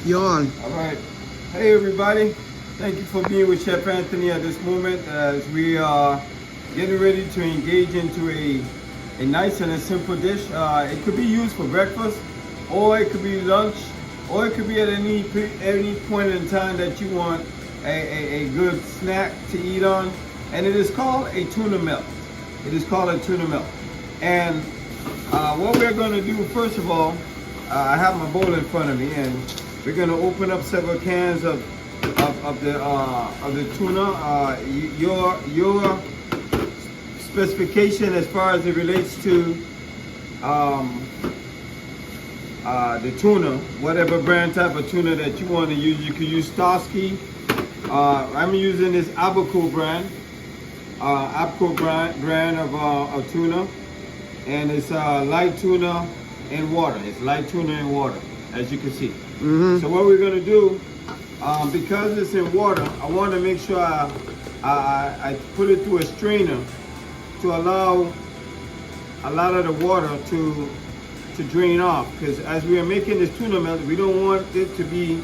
You're on. All right. Hey, everybody. Thank you for being with Chef Anthony at this moment as we are getting ready to engage into a nice and a simple dish. It could be used for breakfast, or it could be lunch, or it could be at any point in time that you want a good snack to eat on. And it is called a tuna melt. It is called a tuna melt. And what we're going to do, first of all, I have my bowl in front of me, and we're going to open up several cans of the tuna. Your specification as far as it relates to the tuna, whatever brand type of tuna that you want to use. You can use Starsky. I'm using this Abaco brand of tuna, and it's light tuna in water. It's light tuna in water, as you can see. So what we're gonna do, because it's in water, I want to make sure I put it through a strainer to allow a lot of the water to drain off. Because as we are making this tuna melt, we don't want it to be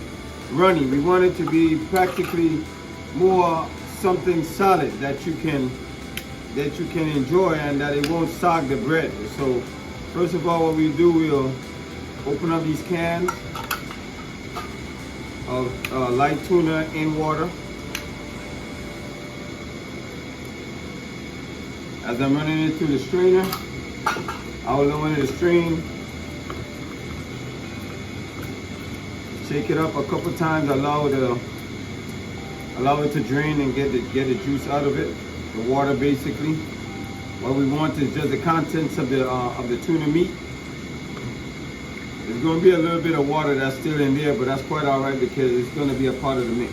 runny. We want it to be practically more something solid that you can enjoy, and that it won't sog the bread. So first of all, what we do, we'll open up these cans of light tuna in water. As I'm running it through the strainer, I'll allow it to strain. Shake it up a couple times, allow it to drain and get the juice out of it, the water basically. What we want is just the contents of the tuna meat. There's going to be a little bit of water that's still in there, but that's quite all right because it's going to be a part of the mix.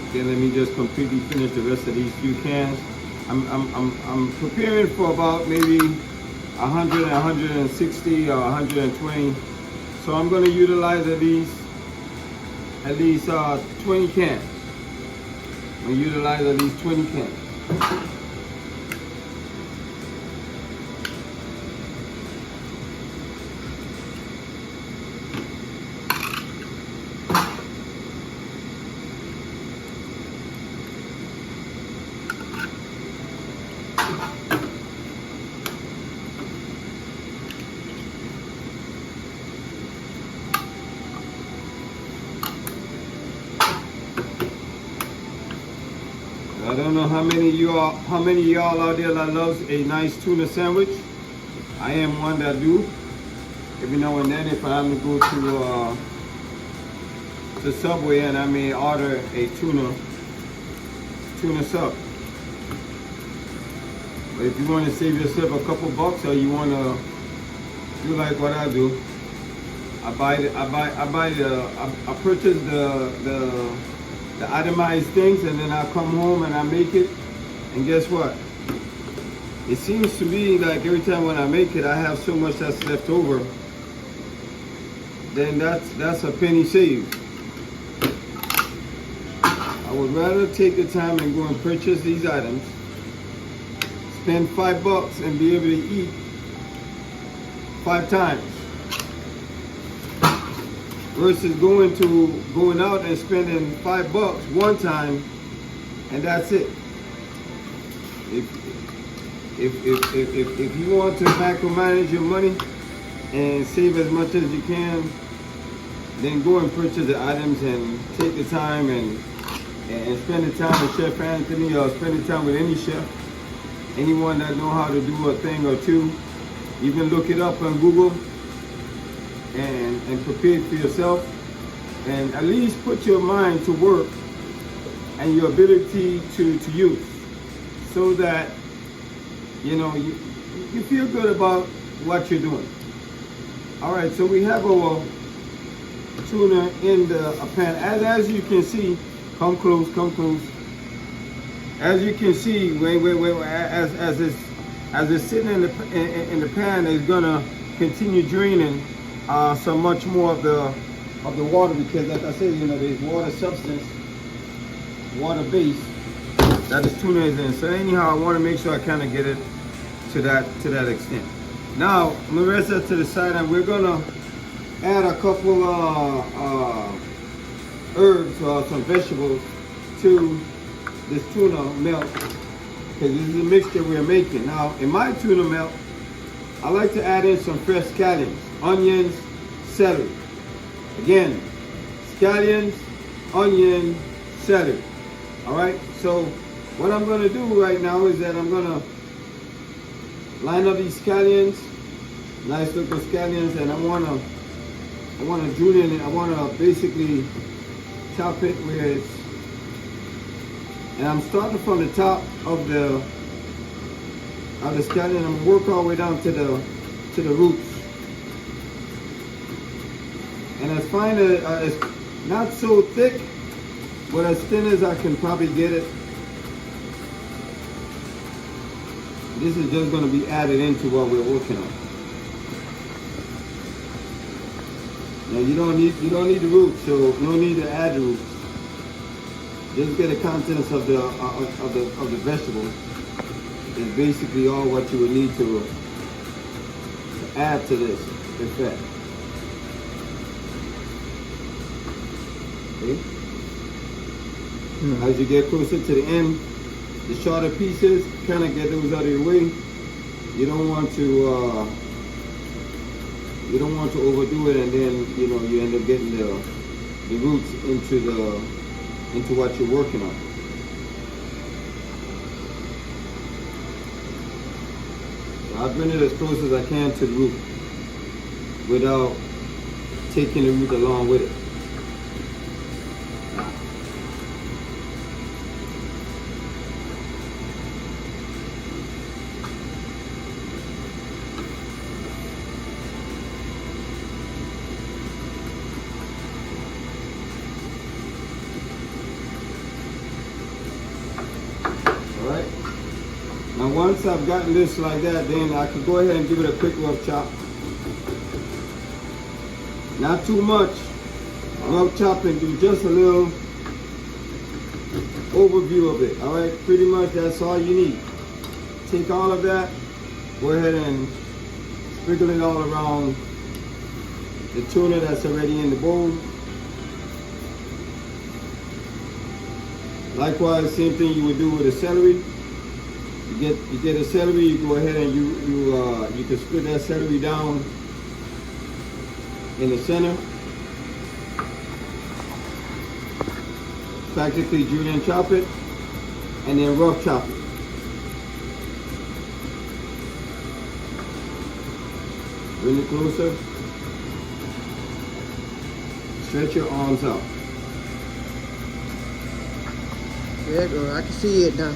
Okay, let me just completely finish the rest of these few cans. I'm preparing for about maybe 100, 160, or 120. So I'm going to utilize at least 20 cans. I'm going to utilize at least 20 cans. I don't know how many of y'all out there that loves a nice tuna sandwich. I am one that do. Every now and then, if I have to go to Subway and I may order a tuna sub. But if you want to save yourself a couple bucks, or you want to do like what I do, I purchase the itemized things, and then I come home and I make it. And guess what? It seems to me like every time when I make it, I have so much that's left over. Then that's a penny saved. I would rather take the time and go and purchase these items, spend $5 and be able to eat 5 times, versus going out and spending $5 one time and that's it. If you want to macromanage your money and save as much as you can, then go and purchase the items and take the time and spend the time with Chef Anthony, or spend the time with any chef, anyone that know how to do a thing or two. You can look it up on Google and prepare it for yourself, and at least put your mind to work and your ability to use, so that you know you feel good about what you're doing. All right, so we have our tuna in the pan. As you can see, come close. As you can see, as it's sitting in the pan, it's gonna continue draining so much more of the water, because like I said, you know, there's water substance, water base that this tuna is in. So anyhow, I want to make sure I kind of get it to that extent. Now I'm gonna rest that to the side, and we're gonna add a couple herbs or some vegetables to this tuna melt, because this is a mixture we're making. Now, in my tuna melt, I like to add in some fresh scallions, onions, celery. Again, scallions, onion, celery. All right, so what I'm gonna do right now is that I'm gonna line up these scallions, nice looking scallions, and I wanna julienne it. I wanna basically chop it where it's, and I'm starting from the top of the scallion. I'm gonna work all the way down to the roots. And as fine as it's not so thick, but as thin as I can probably get it. This is just going to be added into what we're working on. Now you don't need the roots, so no need to add the roots. Just get the contents of the vegetable. Is basically all what you would need to add to this effect. Okay. As you get closer to the end, the shorter pieces, kind of get those out of your way. You don't want to overdo it, and then you end up getting the roots into what you're working on. So I bring it as close as I can to the root without taking the root along with it. Now once I've gotten this like that, then I can go ahead and give it a quick rough chop. Not too much rough chopping, do just a little overview of it. All right, pretty much that's all you need. Take all of that, go ahead and sprinkle it all around the tuna that's already in the bowl. Likewise, same thing you would do with the celery. You get a celery, you go ahead and you can split that celery down in the center. Practically julienne chop it and then rough chop it. Bring it closer. Stretch your arms out. There you go, I can see it now.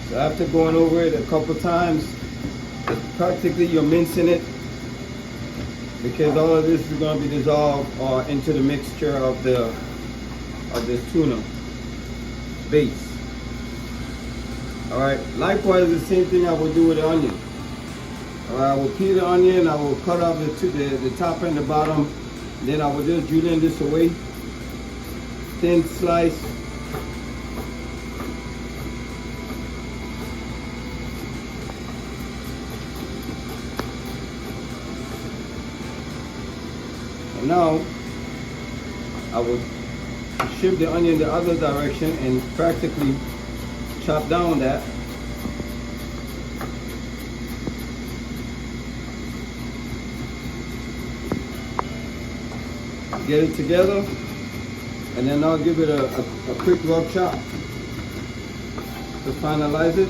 So after going over it a couple times, practically you're mincing it, because all of this is going to be dissolved into the mixture of this tuna base. All right. Likewise, the same thing I will do with the onion. All right, I will peel the onion. I will cut off the top and the bottom. Then I will just julienne this away. Thin slice. And now I will shift the onion the other direction and practically chop down that. Get it together, and then I'll give it a quick rough chop to finalize it.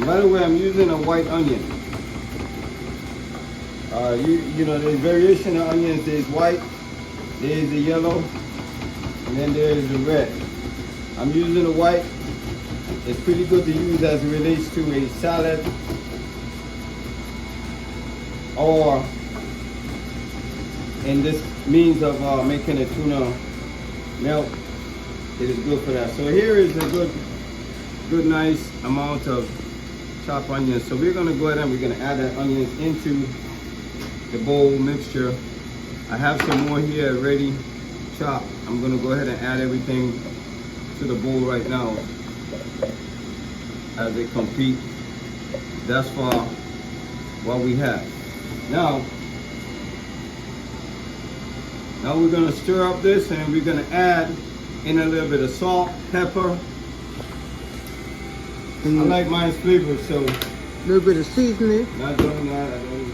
By the way, I'm using a white onion. You know, there's variation of onions. There's white, there's the yellow, and then there's the red. I'm using the white. It's pretty good to use as it relates to a salad or in this means of making a tuna melt, it is good for that. So here is a good nice amount of chopped onions. So we're gonna go ahead and we're gonna add that onions into the bowl mixture. I have some more here ready chopped. I'm gonna go ahead and add everything to the bowl right now as they complete thus far what we have. Now we're gonna stir up this and we're gonna add in a little bit of salt, pepper. I like mine's flavored, so a little bit of seasoning. not doing that. I don't.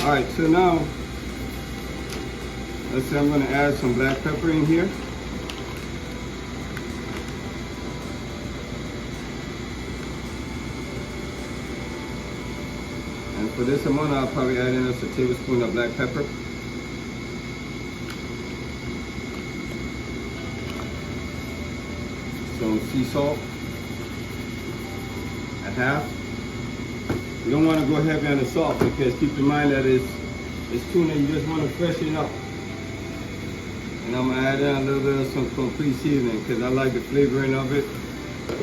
All right, so now let's say I'm going to add some black pepper in here. And for this amount, I'll probably add in just a tablespoon of black pepper. Some sea salt at half. You don't want to go heavy on the salt because keep in mind that it's tuna, you just want to freshen up. And I'm going to add in a little bit of some complete seasoning because I like the flavoring of it.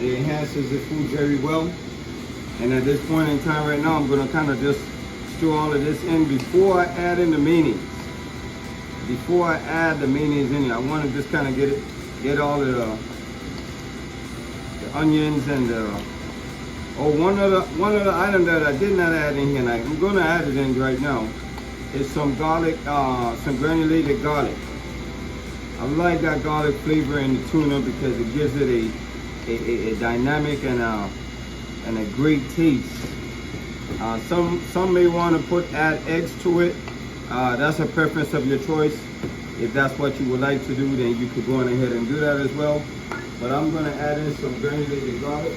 It enhances the food very well. And at this point in time right now, I'm going to kind of just stir all of this in before I add in the mayonnaise. Before I add the mayonnaise in here, I want to just kind of get all of the onions and one other item that I did not add in here, and I'm going to add it in right now, is some garlic, some granulated garlic. I like that garlic flavor in the tuna because it gives it a dynamic and a great taste. Some may want to add eggs to it. That's a preference of your choice. If that's what you would like to do, then you could go on ahead and do that as well. But I'm going to add in some granulated garlic.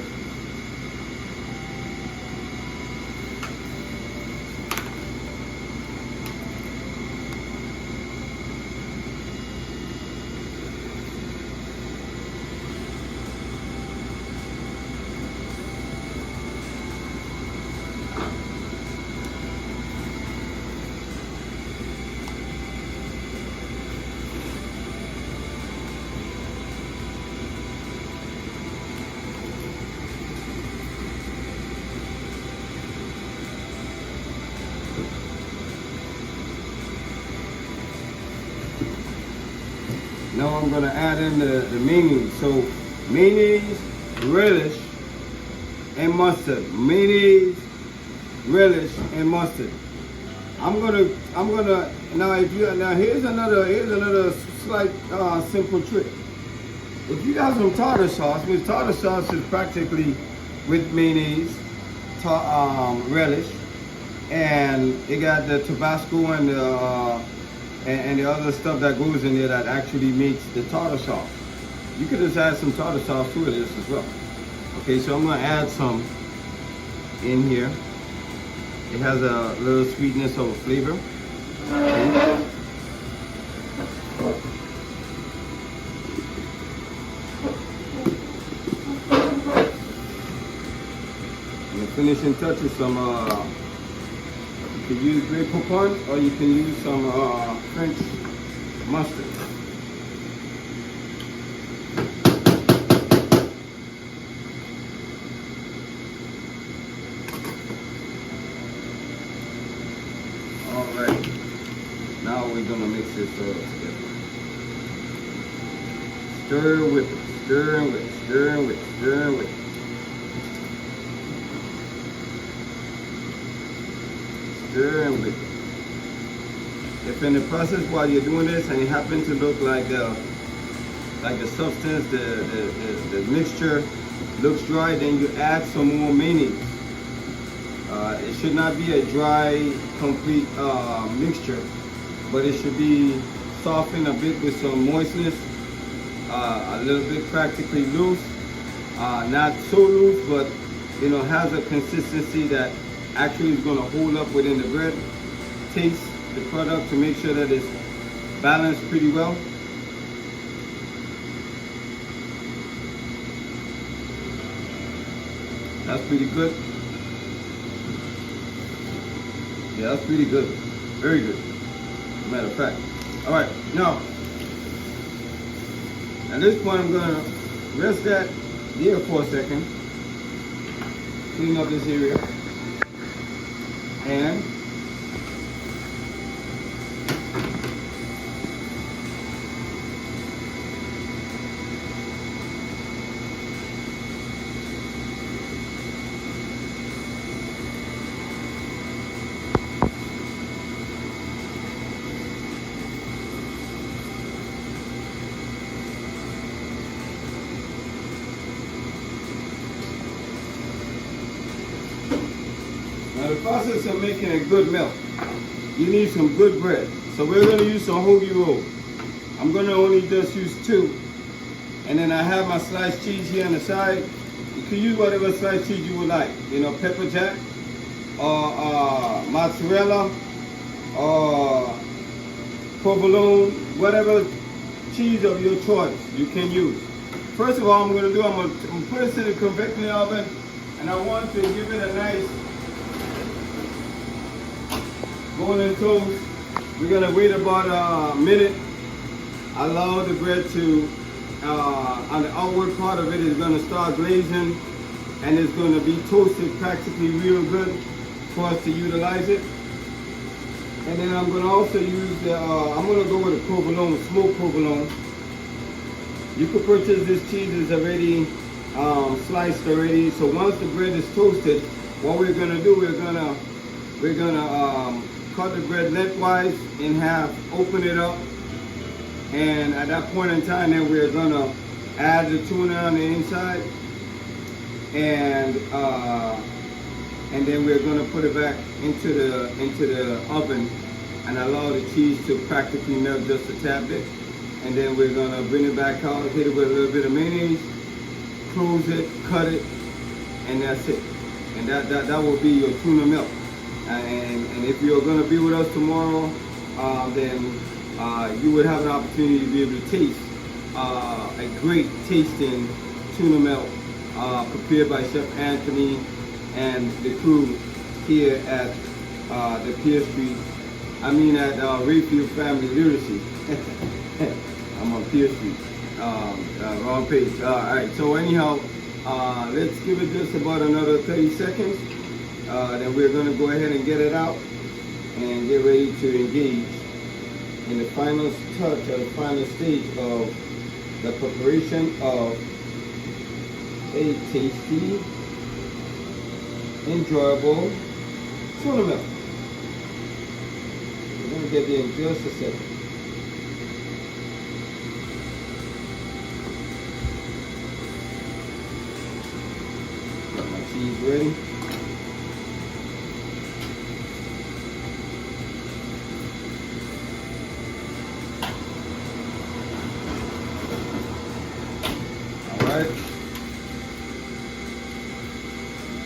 Now I'm going to add in the mayonnaise. So mayonnaise, relish, and mustard. Mayonnaise, relish, and mustard. I'm gonna here's another slight simple trick. If you got some tartar sauce, which tartar sauce is practically with mayonnaise, relish, and it got the Tabasco and the other stuff that goes in there that actually makes the tartar sauce. You could just add some tartar sauce to this as well. Okay, so I'm gonna add some in here. It has a little sweetness of a flavor. Okay. And the finishing touch is some, you can use Grey Poupon or you can use some French mustard. Alright, now we're going to mix this all together. Stir with it, stir with it, stir with it, stir with it. Stir with it. If in the process while you're doing this and it happens to look like the substance, the mixture looks dry, then you add some more mayonnaise. It should not be a dry, complete mixture, but it should be softened a bit with some moistness, a little bit practically loose, not so loose, but you know, has a consistency that actually is going to hold up within the bread. Taste the product to make sure that it's balanced pretty well. That's pretty good. Yeah, that's pretty good. Very good. Matter of fact. All right, now, at this point, I'm gonna rest that there for a second. Clean up this area. And now the process of making a good milk, you need some good bread. So we're going to use some hoagie roll. I'm going to only just use 2. And then I have my sliced cheese here on the side. You can use whatever sliced cheese you would like. You know, pepper jack, or mozzarella, or provolone, whatever cheese of your choice you can use. First of all, I'm going to put this in the convecting oven, and I want to give it a nice golden toast. We're going to wait about a minute. Allow the bread to, on the outward part of it is going to start glazing, and it's going to be toasted practically real good for us to utilize it. And then I'm going to also use the, I'm going to go with a provolone, smoked provolone. You can purchase this cheese is already sliced already. So once the bread is toasted, what we're going to do, we're going to cut the bread lengthwise in half, open it up, and at that point in time, then we're going to add the tuna on the inside, and then we're going to put it back into the oven and allow the cheese to practically melt just a tad bit. And then we're going to bring it back out, hit it with a little bit of mayonnaise, close it, cut it, and that's it. And that will be your tuna milk. And if you're going to be with us tomorrow, then you would have an opportunity to be able to taste a great tasting tuna milk prepared by Chef Anthony and the crew here at the at Rayfield Family Literacy. I'm on Pier Street, wrong page. All right, so anyhow, let's give it just about another 30 seconds. Then we're going to go ahead and get it out and get ready to engage in the final touch or the final stage of the preparation of a tasty, enjoyable tuna milk. We're going to get there in just a second. Got my cheese ready.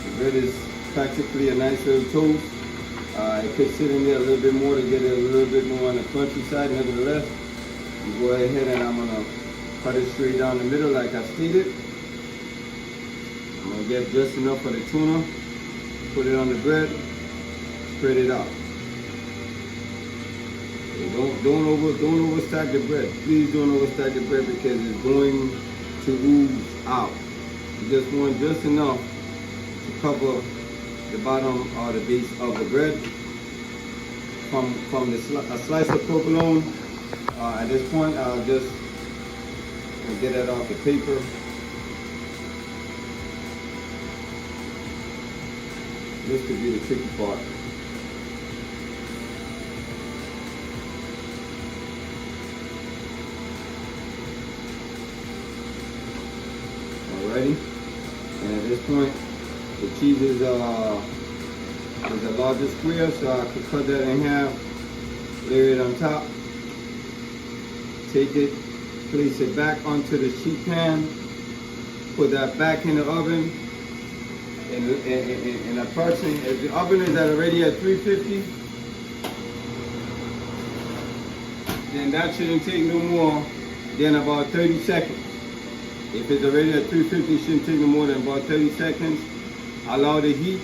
The bread is practically a nice little toast. It could sit in there a little bit more to get it a little bit more on the crunchy side. Nevertheless, you go ahead and I'm gonna cut it straight down the middle like I stated. I'm gonna get just enough for the tuna, put it on the bread, spread it out. Don't overstack the bread. Please don't overstack the bread because it's going to ooze out. You just want just enough to cover the bottom or the base of the bread. From a slice of provolone. At this point, I'll just get that off the paper. This could be the tricky part. Alrighty, and at this point, the cheese is the largest square, so I could cut that in half, layer it on top, take it, place it back onto the sheet pan, put that back in the oven, and approximately, if the oven is already at 350, then that shouldn't take no more than about 30 seconds. If it's already at 350, it shouldn't take no more than about 30 seconds. allow the heat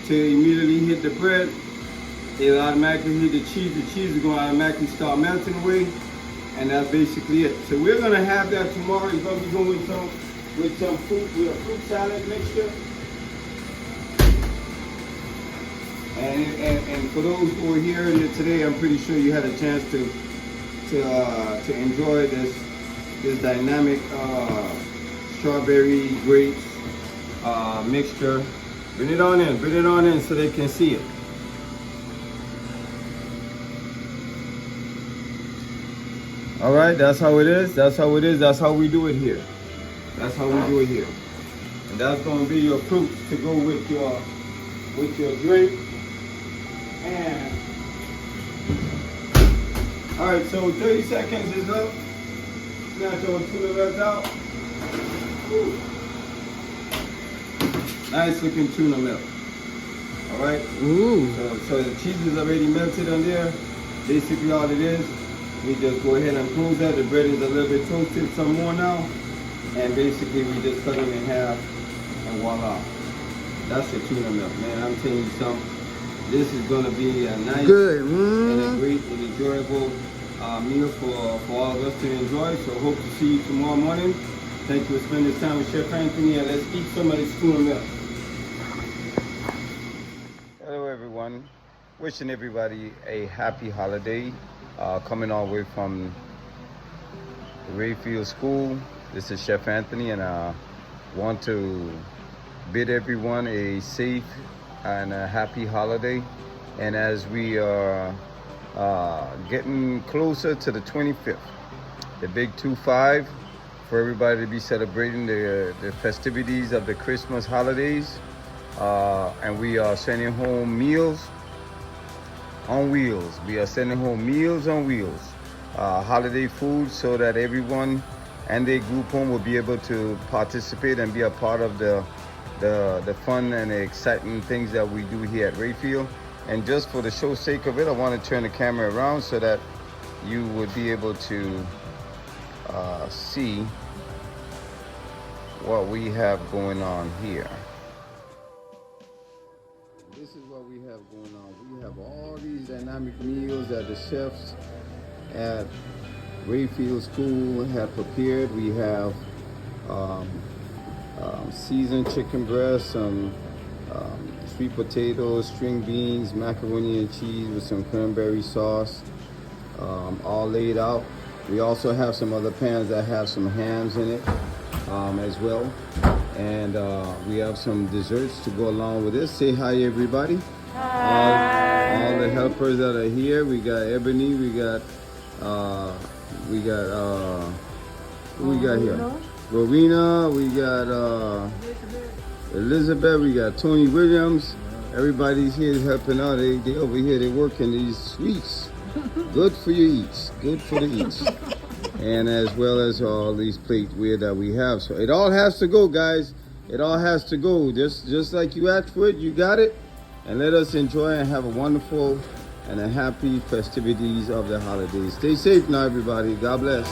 to immediately hit the bread. It'll automatically hit the cheese. The cheese is going to automatically start melting away. And that's basically it. So we're going to have that tomorrow. It's going to be going with some fruit, with a fruit salad mixture. And for those who are here today, I'm pretty sure you had a chance to enjoy this dynamic strawberry grapes mixture. Bring it on in so they can see it. All right, that's how it is. That's how it is. That's how we do it here. That's how we do it here. And that's going to be your fruits to go with your drink. And all right, so 30 seconds is up. Snatch our tuna wraps out. Woo. Nice looking tuna milk. All right. Ooh. So the cheese is already melted on there. Basically, all it is, we just go ahead and close that. The bread is a little bit toasted some more now, and basically we just cut them in half, and voila. That's the tuna milk, man. I'm telling you something. This is going to be a nice and a great and enjoyable meal for all of us to enjoy. So hope to see you tomorrow morning. Thank you for spending this time with Chef Anthony, and let's eat some of this tuna milk. Hello everyone. Wishing everybody a happy holiday. Coming all the way from the Rayfield School. This is Chef Anthony, and I want to bid everyone a safe and a happy holiday. And as we are getting closer to the 25th, the big 2-5, for everybody to be celebrating the festivities of the Christmas holidays, and we are sending home meals on wheels. We are sending home meals on wheels, holiday food, so that everyone and their group home will be able to participate and be a part of the fun and the exciting things that we do here at Rayfield. And just for the show's sake of it, I want to turn the camera around so that you would be able to see what we have going on here. This is what we have going on. We have all these dynamic meals that the chefs at Rayfield School have prepared. We have seasoned chicken breast, some sweet potatoes, string beans, macaroni and cheese with some cranberry sauce, all laid out. We also have some other pans that have some hams in it as well. And we have some desserts to go along with this. Say hi, everybody. Hi. All the helpers that are here. We got Ebony. We got who we got here? Rowena. We got Elizabeth. We got Tony Williams. Everybody's here helping out. They over here. They working these sweets. Good for your eats. Good for the eats. And as well as all these plates that we have. So it all has to go, guys. It all has to go. Just like you asked for it, you got it. And let us enjoy and have a wonderful and a happy festivities of the holidays. Stay safe now, everybody. God bless.